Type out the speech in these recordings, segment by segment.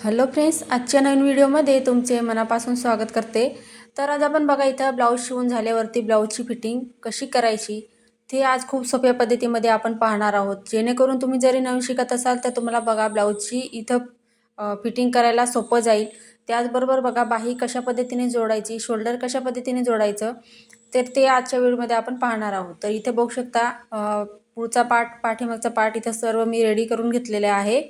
Hello friends, आजच्या नवीन व्हिडिओमध्ये तुमचे मनापासून स्वागत करते। तर आज आपण बघा इथं ब्लाऊज शिवून झाल्यावरती ब्लाऊजची फिटिंग कशी करायची ते आज खूप सोप्या पद्धतीमध्ये आपण पाहणार आहोत, जेणेकरून तुम्ही जरी नवीन शिकत असाल तर तुम्हाला बघा ब्लाऊजची इथं फिटिंग करायला सोपं जाईल। त्याचबरोबर बघा बाही कशा पद्धतीने जोडायची, शोल्डर कशा पद्धतीने जोडायचं तर ते आजच्या व्हिडिओमध्ये आपण पाहणार आहोत। तर इथे बघू शकता पुढचा पार्ट पाठीमागचा पार्ट इथं सर्व मी रेडी करून घेतलेले आहे।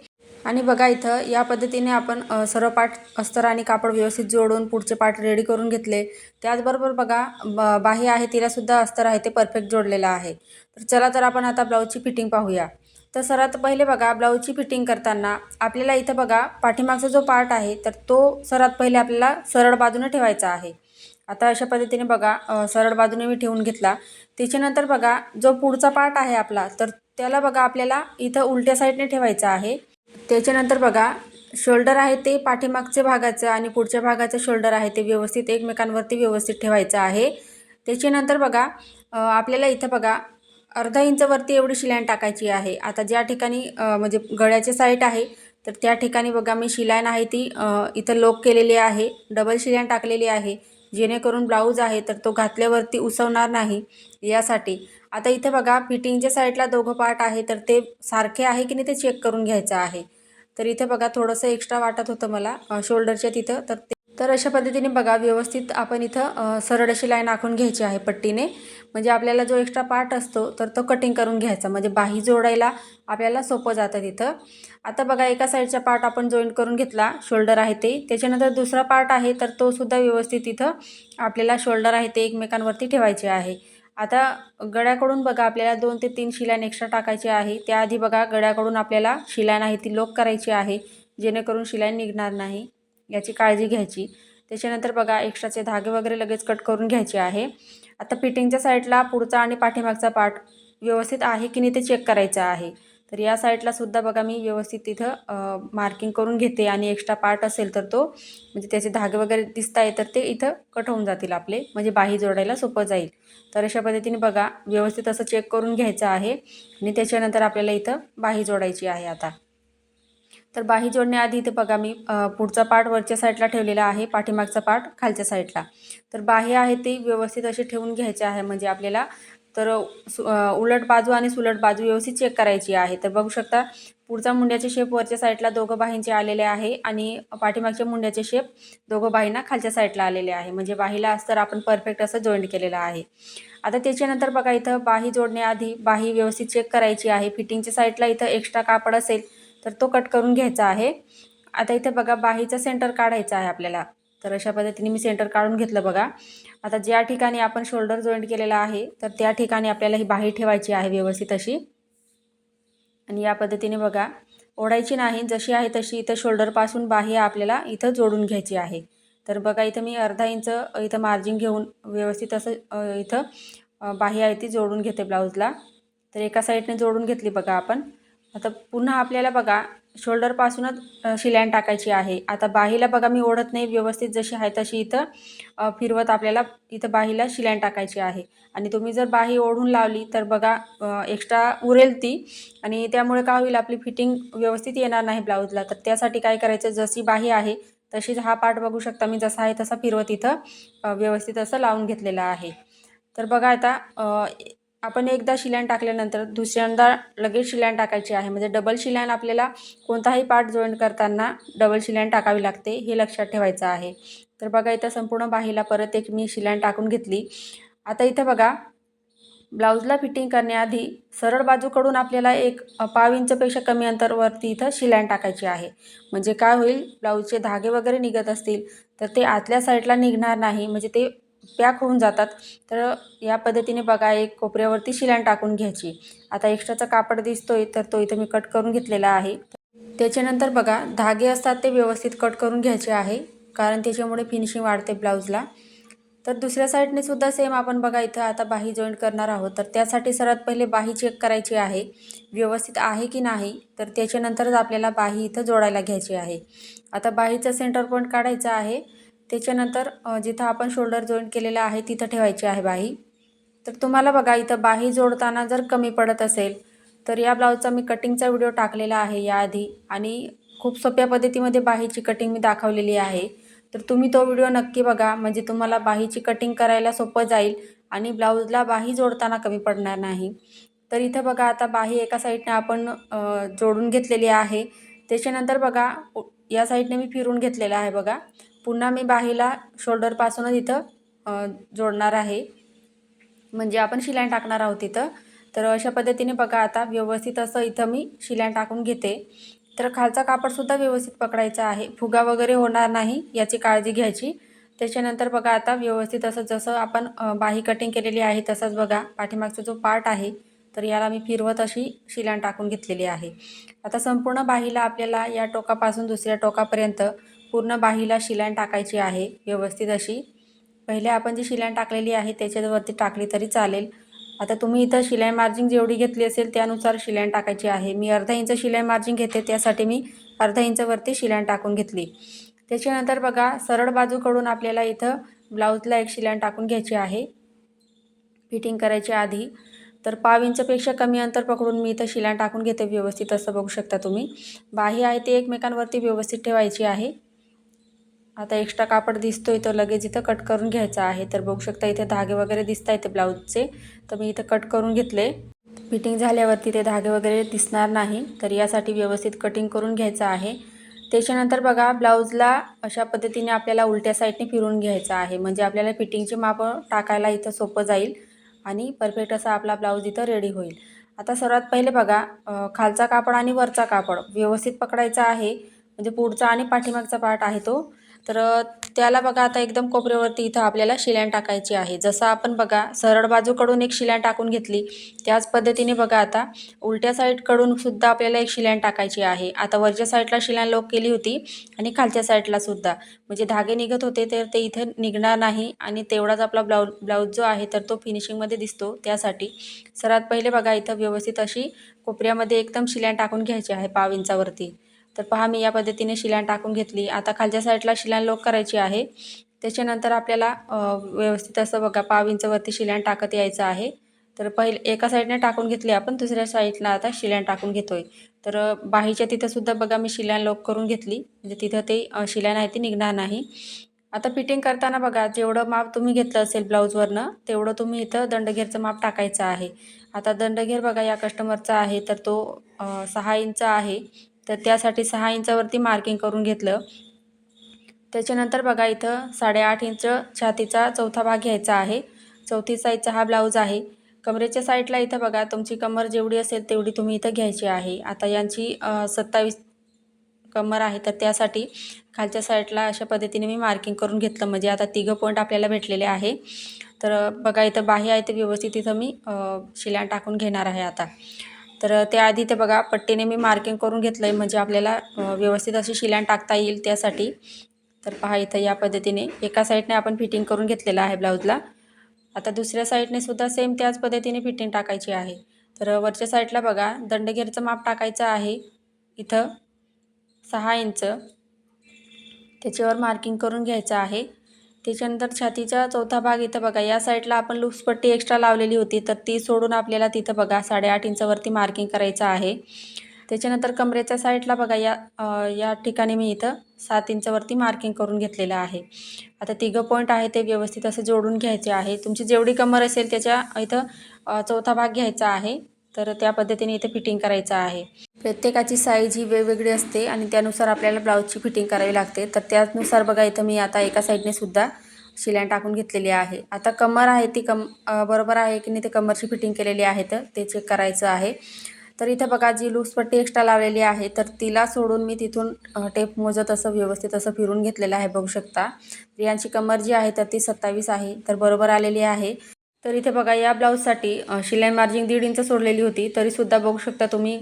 आणि बघा इथं या पद्धतीने आपण सर्व पार्ट अस्तर आणि कापड व्यवस्थित जोडून पुढचे पार्ट रेडी करून घेतले। त्याचबरोबर बघा बाही आहे तिला सुद्धा अस्तर आहे ते परफेक्ट जोडलेलं आहे। तर चला तर आपण आता ब्लाऊजची फिटिंग पाहूया। तर सर्वात पहिले बघा ब्लाऊजची फिटिंग करताना आपल्याला इथं बघा पाठीमागचा जो पार्ट आहे तर तो सर्वात पहिले आपल्याला सरळ बाजूने ठेवायचा आहे। आता अशा पद्धतीने बघा सरळ बाजूने मी ठेवून घेतला। त्याच्यानंतर बघा जो पुढचा पार्ट आहे आपला तर त्याला बघा आपल्याला इथं उलट्या साईडने ठेवायचा आहे। त्याच्यानंतर बघा शोल्डर आहे ते पाठीमागच्या भागाचं आणि पुढच्या भागाचं शोल्डर आहे ते व्यवस्थित एकमेकांवरती व्यवस्थित ठेवायचं आहे। त्याच्यानंतर बघा आपल्याला इथं बघा अर्धा इंचवरती एवढी शिलाई टाकायची आहे। आता ज्या ठिकाणी म्हणजे गळ्याचे साईड आहे तर त्या ठिकाणी बघा मी शिलाई आहे ती इथं लोक केलेली आहे, डबल शिलाई टाकलेली आहे, जेणेकरून ब्लाऊज आहे तर तो घातल्यावरती उसवणार नाही यासाठी। आता इथे बघा फिटिंगच्या साईडला दोघं पार्ट आहे तर ते सारखे आहे की नाही ते चेक करून घ्यायचं आहे। तर इथे बघा थोडंसं एक्स्ट्रा वाटत होतं मला शोल्डरच्या तिथं, तर अशा पद्धतीने बघा व्यवस्थित आपण इथं सरळ अशी लाईन आखून घ्यायची आहे पट्टीने, म्हणजे आपल्याला जो एक्स्ट्रा पार्ट असतो तर तो कटिंग करून घ्यायचा, म्हणजे बाही जोडायला आपल्याला सोपं जातं तिथं। आता बघा एका साईडचा पार्ट आपण जॉईंट करून घेतला, शोल्डर आहे ते। त्याच्यानंतर दुसरा पार्ट आहे तर तो सुद्धा व्यवस्थित इथं आपल्याला शोल्डर आहे ते एकमेकांवरती ठेवायचे आहे। आता गळ्याकडून बघा आपल्याला 2 ते 3 शिलाई एक्स्ट्रा टाकायची आहे। त्याआधी बघा गळ्याकडून आपल्याला शिलाई आहे ती लोक करायची आहे, जेणेकरून शिलाई निघणार नाही याची काळजी घ्यायची। त्याच्यानंतर बघा एक्स्ट्राचे धागे वगैरे लगेच कट करून घ्यायचे आहे। आता फिटिंगच्या साईडला पुढचा आणि पाठीमागचा पार्ट व्यवस्थित आहे की नाही ते चेक करायचं आहे। तर या साईडला सुद्धा बघा मी व्यवस्थित तिथं मार्किंग करून घेते आणि एक्स्ट्रा पार्ट असेल तर तो म्हणजे त्याचे धागे वगैरे दिसत आहे तर ते इथं कट होऊन जातील आपले, म्हणजे बाही जोडायला सोपं जाईल। तर अशा पद्धतीने बघा व्यवस्थित असं चेक करून घ्यायचं आहे आणि त्याच्यानंतर आपल्याला इथं बाही जोडायची आहे। आता तर बाही जोडण्याआधी इथे बघा मी पुढचा पार्ट वरच्या साईडला ठेवलेला आहे, पाठीमागचा पार्ट खालच्या साईडला। तर बाही आहे ती व्यवस्थित अशी ठेवून घ्यायची आहे, म्हणजे आपल्याला तर उलट बाजू आणि सुलट बाजू व्यवस्थित चेक करायची आहे। तर बघू शकता पुढचा मुंड्याचे शेप वरच्या साईडला दोघं बाहींचे आलेले आहे आणि पाठीमागच्या मुंड्याचे शेप दोघं बाहींना खालच्या साईडला आलेले आहे, म्हणजे बाहीला अस्तर आपण परफेक्ट असं जॉईंट केलेलं आहे। आता त्याच्यानंतर बघा इथं बाही जोडण्याआधी बाही व्यवस्थित चेक करायची आहे। फिटिंगच्या साईडला इथं एक्स्ट्रा कापड असेल तर तो कट करून घ्यायचा आहे। आता इथे बघा बाहीचा सेंटर काढायचा आहे आपल्याला, तर अशा पद्धतीने मी सेंटर काढून घेतलं बघा। आता ज्या ठिकाणी आपण शोल्डर जॉईंट केलेला आहे तर त्या ठिकाणी आपल्याला ही बाही ठेवायची आहे व्यवस्थित अशी, आणि या पद्धतीने बघा ओढायची नाही, जशी आहे तशी इथं शोल्डरपासून बाही आपल्याला इथं जोडून घ्यायची आहे। तर बघा इथं मी अर्धा इंच इथं मार्जिन घेऊन व्यवस्थित असं इथं बाही आहे ती जोडून घेते ब्लाऊजला। तर एका साईडने जोडून घेतली बघा आपण। आता पुन्हा आपल्याला बघा शोल्डरपासूनच शिलाई टाकायची आहे। आता बाहीला बघा मी ओढत नाही, व्यवस्थित जशी आहे तशी इथं फिरवत आपल्याला इथं बाहीला शिलाई टाकायची आहे। आणि तुम्ही जर बाही ओढून लावली तर बघा एक्स्ट्रा उरेल ती, आणि त्यामुळे काय होईल आपली फिटिंग व्यवस्थित येणार नाही ब्लाऊजला। तर त्यासाठी काय करायचं, जशी बाही आहे तशीच हा पार्ट बघू शकता मी जसा आहे तसा फिरवत इथं व्यवस्थित असं लावून घेतलेलं आहे। तर बघा आता आपण एकदा शिलाई टाकल्यानंतर दुसऱ्यांदा लगेच शिलाई टाकायची आहे, म्हणजे डबल शिलाई आपल्याला कोणताही पार्ट जॉईंट करताना डबल शिलाई टाकावी लागते, हे लक्षात ठेवायचं आहे। तर बघा इथं संपूर्ण बाहीला परत एक मी शिलाई टाकून घेतली। आता इथं बघा ब्लाऊजला फिटिंग करण्याआधी सरळ बाजूकडून आपल्याला एक पाव इंचपेक्षा कमी अंतरावरती इथं शिलाई टाकायची आहे, म्हणजे काय होईल ब्लाऊजचे धागे वगैरे निघत असतील तर ते आतल्या साईडला निघणार नाही, म्हणजे ते पॅक होऊन जातात। तर या पद्धतीने बघा एक कोपऱ्यावरती शिलाई टाकून घ्यायची। आता एक्स्ट्राचा कापड दिसतोय तर तो इथं मी कट करून घेतलेला आहे। त्याच्यानंतर बघा धागे असतात ते व्यवस्थित कट करून घ्यायचे आहे, कारण त्याच्यामुळे फिनिशिंग वाढते ब्लाऊजला। तर दुसऱ्या साईडने सुद्धा सेम आपण बघा इथं आता बाही जॉईंट करणार आहोत, तर त्यासाठी सर्वात पहिले बाही चेक करायची आहे व्यवस्थित आहे की नाही, तर त्याच्यानंतरच आपल्याला बाही इथं जोडायला घ्यायची आहे। आता बाहीचा सेंटर पॉईंट काढायचा आहे, त्याच्यानंतर जिथं आपण शोल्डर जॉईंट केलेला आहे तिथं ठेवायची आहे बाही। तर तुम्हाला बघा इथं बाही जोडताना जर कमी पडत असेल तर या ब्लाऊजचा मी कटिंगचा व्हिडिओ टाकलेला आहे याआधी, आणि खूप सोप्या पद्धतीमध्ये बाहीची कटिंग मी दाखवलेली आहे. तर तुम्ही तो व्हिडिओ नक्की बघा, म्हणजे तुम्हाला बाहीची कटिंग करायला सोपं जाईल आणि ब्लाऊजला बाही जोडताना कमी पडणार नाही. तर इथं बघा आता बाही एका साईडने आपण जोडून घेतलेली आहे. त्याच्यानंतर बघा या साईडने मी फिरून घेतलेलं आहे बघा. पुन्हा मी बाहीला शोल्डरपासूनच इथं जोडणार आहे, म्हणजे आपण शिलाई टाकणार आहोत इथं. तर अशा पद्धतीने बघा आता व्यवस्थित असं इथं मी शिलाई टाकून घेते. तर खालचा कापडसुद्धा व्यवस्थित पकडायचा आहे, फुगा वगैरे होणार नाही याची काळजी घ्यायची. त्याच्यानंतर बघा आता व्यवस्थित असं जसं आपण बाही कटिंग केलेली आहे तसंच बघा पाठीमागचा जो पार्ट आहे तर याला मी फिरवत अशी शिलाई टाकून घेतलेली आहे. आता संपूर्ण बाहीला आपल्याला या टोकापासून दुसऱ्या टोकापर्यंत पूर्ण बाहीला शिलाई टाकायची आहे व्यवस्थित अशी. पहिले आपण जी शिलाई टाकलेली आहे त्याच्यावरती टाकली तरी चालेल. आता तुम्ही इथं शिलाई मार्जिन जेवढी घेतली असेल त्यानुसार शिलाई टाकायची आहे. मी अर्धा इंच शिलाई मार्जिन घेते, त्यासाठी मी अर्धा इंचवरती शिलाई टाकून घेतली. त्याच्यानंतर बघा सरळ बाजूकडून आपल्याला इथं ब्लाऊजला एक शिलाई टाकून घ्यायची आहे फिटिंग करायच्या आधी. तर पाव इंचपेक्षा कमी अंतर पकडून मी इथं शिलाई टाकून घेते व्यवस्थित, असं बघू शकता तुम्ही. बाही आहे ते एकमेकांवरती व्यवस्थित ठेवायची आहे. आता एक्स्ट्रा कापड दिसतोय तो लगेच इथं कट करून घ्यायचा आहे. तर बघू शकता इथे धागे वगैरे दिसत आहेत ब्लाऊजचे, तर मी इथं कट करून घेतले. फिटिंग झाल्यावरती ते धागे वगैरे दिसणार नाही, तर यासाठी व्यवस्थित कटिंग करून घ्यायचं आहे. त्याच्यानंतर बघा ब्लाऊजला अशा पद्धतीने आपल्याला उलट्या साईडने फिरून घ्यायचं आहे, म्हणजे आपल्याला फिटिंगची मापं टाकायला इथं सोपं जाईल आणि परफेक्ट असा आपला ब्लाऊज इथं रेडी होईल. आता सर्वात पहिले बघा खालचा कापड आणि वरचा कापड व्यवस्थित पकडायचा आहे, म्हणजे पुढचा आणि पाठीमागचा पार्ट आहे तो. तर त्याला बघा आता एकदम कोपऱ्यावरती इथं आपल्याला शिलाई टाकायची आहे. जसं आपण बघा सरळ बाजूकडून एक शिलाई टाकून घेतली त्याच पद्धतीने बघा आता उलट्या साईडकडून सुद्धा आपल्याला एक शिलाई टाकायची आहे. आता वरच्या साईडला शिलाई लॉक केली होती आणि खालच्या साईडला सुद्धा, म्हणजे धागे निघत होते तर ते इथं निघणार नाही आणि तेवढाच आपला ब्लाऊज जो आहे तर तो फिनिशिंगमध्ये दिसतो. त्यासाठी सर्वात पहिले बघा इथं व्यवस्थित अशी कोपऱ्यामध्ये एकदम शिलाई टाकून घ्यायची आहे पाव इंचावरती. तर पहा मी या पद्धतीने शिलाई टाकून घेतली. आता खालच्या साईडला शिलाई लॉक करायची आहे. त्याच्यानंतर आपल्याला व्यवस्थित असं बघा पाव इंचावरती शिलाई टाकत यायचं आहे. तर पहिले एका साईडने टाकून घेतली आपण, दुसऱ्या साईडला आता शिलाई टाकून घेतोय. तर बाहीच्या तिथं सुद्धा बघा मी शिलाई लॉक करून घेतली, म्हणजे तिथं ते शिलाई नाही ती निघणार नाही. आता फिटिंग करताना बघा जेवढं माप तुम्ही घेतलं असेल ब्लाऊजवरनं तेवढं तुम्ही इथं दंडघेरचं माप टाकायचं आहे. आता दंडघेर बघा या कस्टमरचा आहे तर तो 6 इंच आहे, तर त्यासाठी 6 इंचावरती मार्किंग करून घेतलं. त्याच्यानंतर बघा इथं 8.5 इंच छातीचा चौथा भाग घ्यायचा आहे. चौथी साईजचा हा ब्लाऊज आहे. कमरेच्या साईडला इथं बघा तुमची कमर जेवढी असेल तेवढी तुम्ही इथं घ्यायची आहे. आता यांची 27 कमर आहे, तर त्यासाठी खालच्या साईडला अशा पद्धतीने मी मार्किंग करून घेतलं, म्हणजे आता 3 पॉईंट आपल्याला भेटलेले आहे. तर बघा इथं बाही आहे ते व्यवस्थित इथं मी शिलाई टाकून घेणार आहे आता. तर त्याआधी ते बघा पट्टीने मी मार्किंग करून घेतलं आहे, म्हणजे आपल्याला व्यवस्थित अशी शिलाई टाकता येईल त्यासाठी. तर पहा इथं या पद्धतीने एका साईडने आपण फिटिंग करून घेतलेलं आहे ब्लाऊजला. आता दुसऱ्या साईडने सुद्धा सेम त्याच पद्धतीने फिटिंग टाकायची आहे. तर वरच्या साईडला बघा दंडघेरचं माप टाकायचं आहे इथं 6 इंच, त्याच्यावर मार्किंग करून घ्यायचं आहे. त्याच्यानंतर छातीचा चौथा भाग इथं बघा या साईडला आपण लूप्स पट्टी एक्स्ट्रा लावलेली होती, तर ती सोडून आपल्याला तिथं बघा 8.5 इंचावरती मार्किंग करायचं आहे. त्याच्यानंतर कमरेच्या साईडला बघा या ठिकाणी मी इथं 7 इंचावरती मार्किंग करून घेतलेलं आहे. आता 3 पॉईंट आहे ते व्यवस्थित असं जोडून घ्यायचे आहे. तुमची जेवढी कमर असेल त्याच्या इथं चौथा भाग घ्यायचा आहे. तर त्या पद्धतीने इथे फिटिंग करायचं आहे. प्रत्येकाची साईज ही वेगवेगळी असते आणि त्यानुसार आपल्याला ब्लाऊजची फिटिंग करावी लागते. तर त्यानुसार बघा इथं मी आता एका साईडने सुद्धा शिलाई टाकून घेतलेली आहे. आता कमर आहे ती बरोबर आहे की नाही ते कमरची फिटिंग केलेली आहे तर ते चेक करायचं आहे. तर इथं बघा जी लूज पट्टी एक्स्ट्रा लावलेली आहे तर तिला सोडून मी तिथून टेप मोजत असं व्यवस्थित असं फिरून घेतलेलं आहे बघू शकता. यांची कमर जी आहे तर ती 27 आहे, तर बरोबर आलेली आहे. तर इथे बघा या ब्लाऊजसाठी शिलाई मार्जिन 1.5 इंच सोडलेली होती, तरीसुद्धा बघू शकता तुम्ही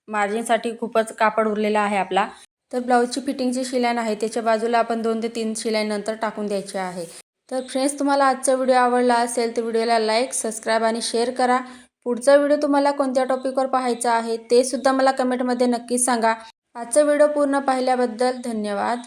मार्जिनसाठी खूपच कापड उरलेला आहे आपला. तर ब्लाऊजची फिटिंगची शिलाई आहे त्याच्या बाजूला आपण 2 ते 3 शिलाई नंतर टाकून द्यायची आहे. तर फ्रेंड्स तुम्हाला आजचा व्हिडिओ आवडला असेल तर व्हिडिओला लाईक, सबस्क्राईब आणि शेअर करा. पुढचा व्हिडिओ तुम्हाला कोणत्या टॉपिकवर पाहायचा आहे ते सुद्धा मला कमेंटमध्ये नक्कीच सांगा. आजचा व्हिडिओ पूर्ण पाहिल्याबद्दल धन्यवाद.